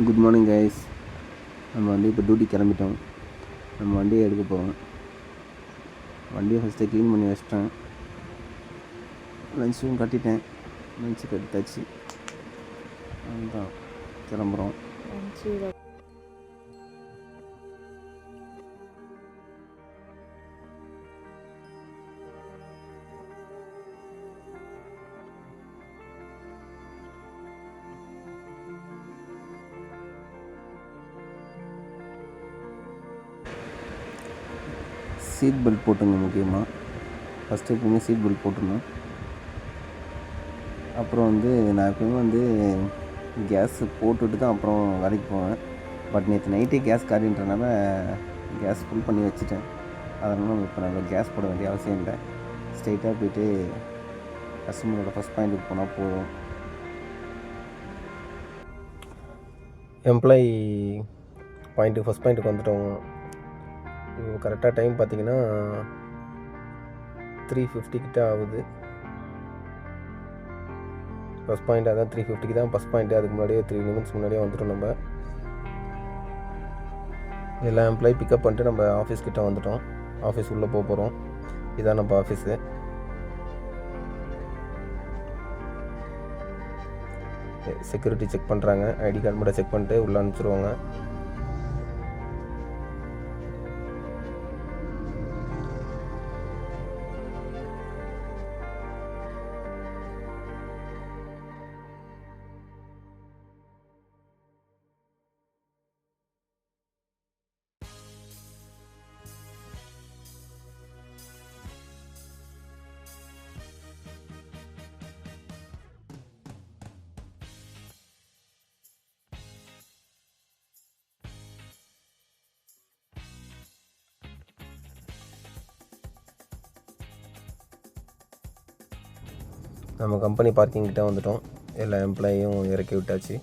Good morning guys. நம்ம வந்து இப்போ டியூட்டி கிளம்பிட்டோம். நம்ம வண்டியை எடுக்க போவோம். வண்டியை ஃபஸ்ட்டு க்ளீன் பண்ணி வச்சிட்டேன். லஞ்சும் கட்டிட்டேன். லஞ்சுக்கு எடுத்தாச்சு. அதுதான் கிளம்புறோம். சீட் பெல்ட் போட்டுங்க. முக்கியமாக ஃபஸ்ட்டு எப்பவுமே சீட் பெல்ட் போட்டுடணும். அப்புறம் வந்து நான் எப்பவுமே கேஸ் போட்டுட்டு தான் அப்புறம் வேலைக்கு போவேன். பட் நேற்று நைட்டே கேஸ் காரின்றனால கேஸ் ஃபுல் பண்ணி வச்சுட்டேன். அதனால் இப்போ நம்ம கேஸ் போட வேண்டிய அவசியம் இல்லை. ஸ்ட்ரைட்டாக போய்ட்டு கஸ்டமரோட ஃபஸ்ட் பாயிண்ட்டுக்கு போனால் போதும். எம்ப்ளாயி ஃபஸ்ட் பாயிண்ட்டுக்கு வந்துட்டோம். இப்போ கரெக்டாக டைம் பார்த்தீங்கன்னா 3:50 கிட்ட ஆகுது. ஃபஸ்ட் பாயிண்ட் அதான் 3:50 தான் ஃபஸ்ட் பாயிண்ட்டு. அதுக்கு முன்னாடியே 3 நிமிட்ஸ் முன்னாடியே வந்துட்டோம். நம்ம எல்லா எம்ப்ளாயி பிக்கப் பண்ணிட்டு நம்ம ஆஃபீஸ் கிட்டே வந்துட்டோம். ஆஃபீஸ் உள்ளே போக போகிறோம். இதான் நம்ம ஆஃபீஸு. செக்யூரிட்டி செக் பண்ணுறாங்க. ஐடி கார்டு மட்டும் செக் பண்ணிட்டு உள்ளே அனுப்பிச்சிடுவாங்க. நம்ம கம்பெனி பார்க்கிங் கிட்டே வந்துட்டோம். எல்லா எம்ப்ளாயும் இறக்கி விட்டாச்சு.